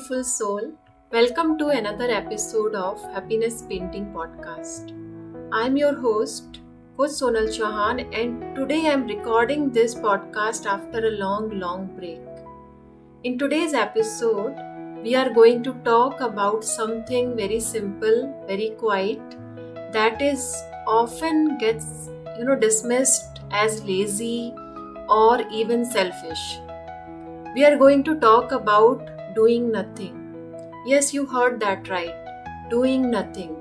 beautiful soul. Welcome to another episode of Happiness Painting Podcast. I'm your host, Coach Sonal Chauhan, and today I'm recording this podcast after a long break. In today's episode, we are going to talk about something very simple, very quiet, that is often gets dismissed as lazy or even selfish. We are going to talk about doing nothing. Yes, you heard that right. Doing nothing.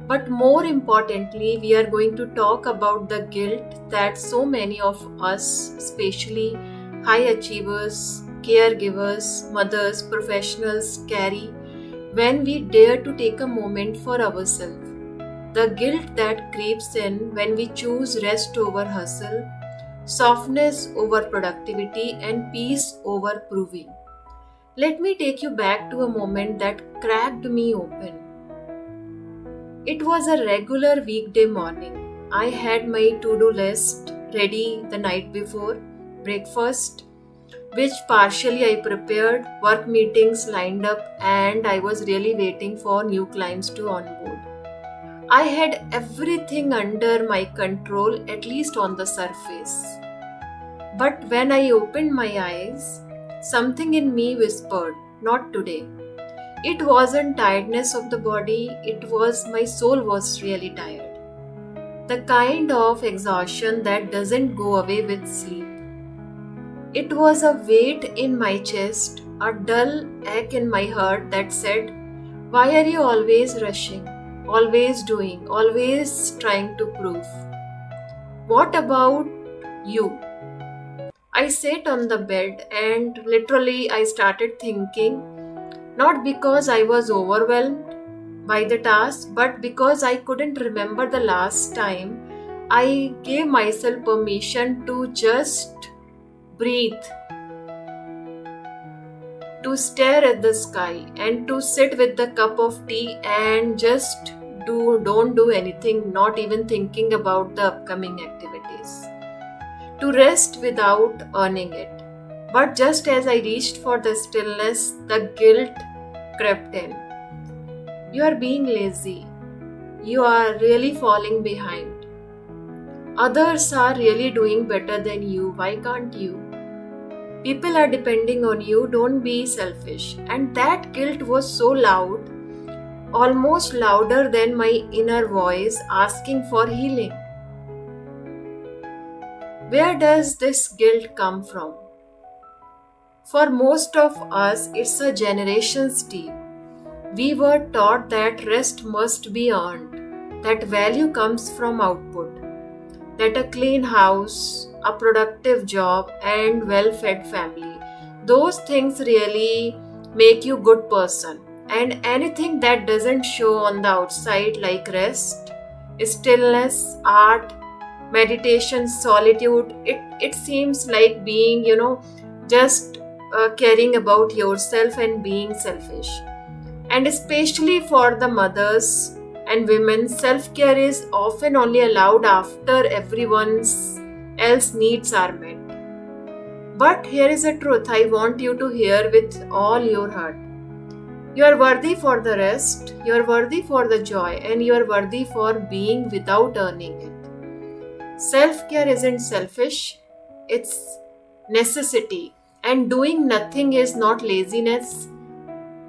But more importantly, we are going to talk about the guilt that so many of us, especially high achievers, caregivers, mothers, professionals, carry when we dare to take a moment for ourselves. The guilt that creeps in when we choose rest over hustle, softness over productivity, and peace over proving. Let me take you back to a moment that cracked me open. It was a regular weekday morning. I had my to-do list ready the night before, breakfast, which partially I prepared, work meetings lined up, and I was really waiting for new clients to onboard. I had everything under my control, at least on the surface. But when I opened my eyes, something in me whispered, not today. It wasn't tiredness of the body, it was my soul was really tired. The kind of exhaustion that doesn't go away with sleep. It was a weight in my chest, a dull ache in my heart that said, why are you always rushing, always doing, always trying to prove? What about you? I sat on the bed and literally I started thinking, not because I was overwhelmed by the task, but because I couldn't remember the last time I gave myself permission to just breathe, to stare at the sky, and to sit with the cup of tea and just don't do anything, not even thinking about the upcoming activities. To rest without earning it. But just as I reached for the stillness, the guilt crept in. You are being lazy. You are really falling behind. Others are really doing better than you. Why can't you? People are depending on you. Don't be selfish. And that guilt was so loud, almost louder than my inner voice asking for healing. Where does this guilt come from? For most of us, it's a generations deep. We were taught that rest must be earned, that value comes from output, that a clean house, a productive job, and well-fed family, those things really make you a good person. And anything that doesn't show on the outside, like rest, stillness, art, meditation, solitude, it seems like being just caring about yourself and being selfish. And especially for the mothers and women, self-care is often only allowed after everyone's else needs are met. But here is a truth I want you to hear with all your heart. You are worthy for the rest, you are worthy for the joy, and you are worthy for being without earning it. Self-care isn't selfish, it's necessity. And doing nothing is not laziness.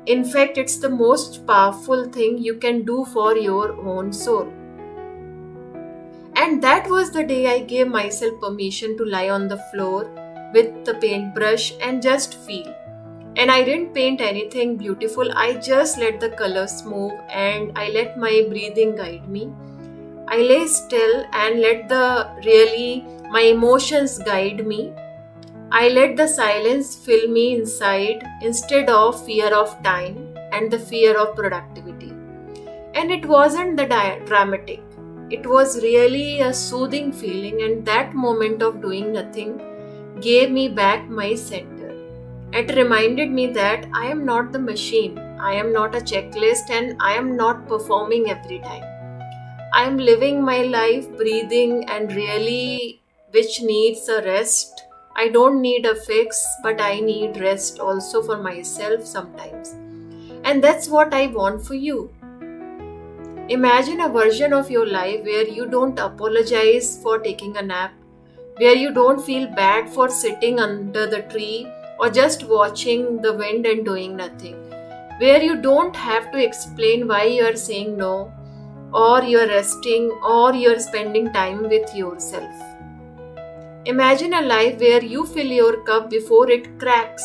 In fact, it's the most powerful thing you can do for your own soul. And that was the day I gave myself permission to lie on the floor with the paintbrush and just feel. And I didn't paint anything beautiful, I just let the colors move and I let my breathing guide me. I lay still and let my emotions guide me. I let the silence fill me inside instead of fear of time and the fear of productivity. And it wasn't the dramatic. It was really a soothing feeling, and that moment of doing nothing gave me back my center. It reminded me that I am not the machine. I am not a checklist and I am not performing every time. I am living my life breathing and really which needs a rest. I don't need a fix, but I need rest also for myself sometimes. And that's what I want for you. Imagine a version of your life where you don't apologize for taking a nap, where you don't feel bad for sitting under the tree or just watching the wind and doing nothing, where you don't have to explain why you are saying no, or you are resting, or you are spending time with yourself. Imagine a life where you fill your cup before it cracks,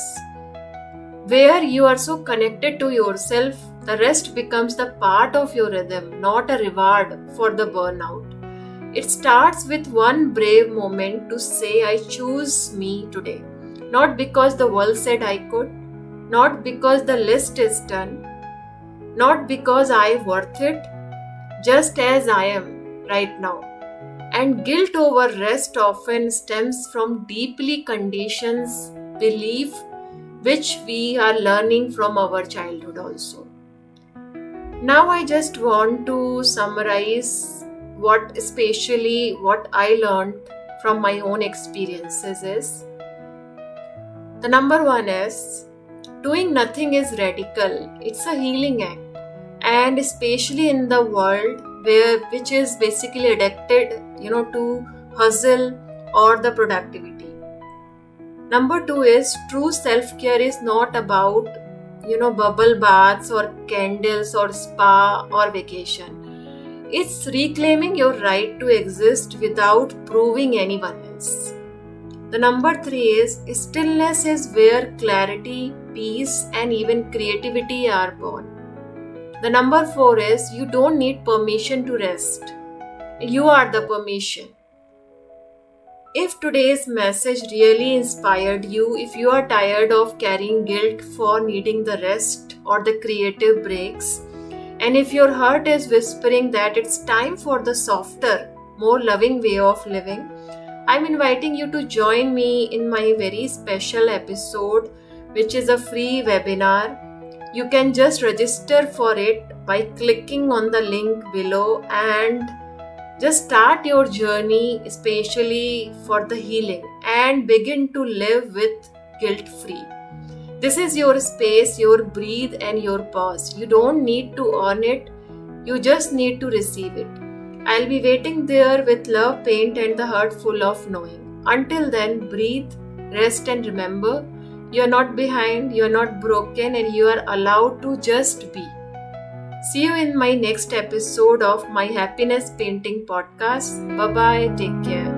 where you are so connected to yourself, the rest becomes the part of your rhythm, not a reward for the burnout. It starts with one brave moment to say, I choose me today. Not because the world said I could, not because the list is done, not because I'm worth it, just as I am right now. And guilt over rest often stems from deeply conditioned belief which we are learning from our childhood also. Now I just want to summarize what I learned from my own experiences is. The number one is doing nothing is radical. It's a healing act. And especially in the world which is basically addicted, to hustle or the productivity. Number two is true self-care is not about, bubble baths or candles or spa or vacation. It's reclaiming your right to exist without proving anyone else. The number three is stillness is where clarity, peace, and even creativity are born. The number four is you don't need permission to rest. You are the permission. If today's message really inspired you, if you are tired of carrying guilt for needing the rest or the creative breaks, and if your heart is whispering that it's time for the softer, more loving way of living, I'm inviting you to join me in my very special episode, which is a free webinar. You can just register for it by clicking on the link below and just start your journey, especially for the healing, and begin to live with guilt-free. This is your space, your breathe, and your pause. You don't need to earn it, you just need to receive it. I'll be waiting there with love, paint, and the heart full of knowing. Until then, breathe, rest, and remember, you're not behind, you're not broken, and you are allowed to just be. See you in my next episode of my Happiness Painting podcast. Bye bye. Take care.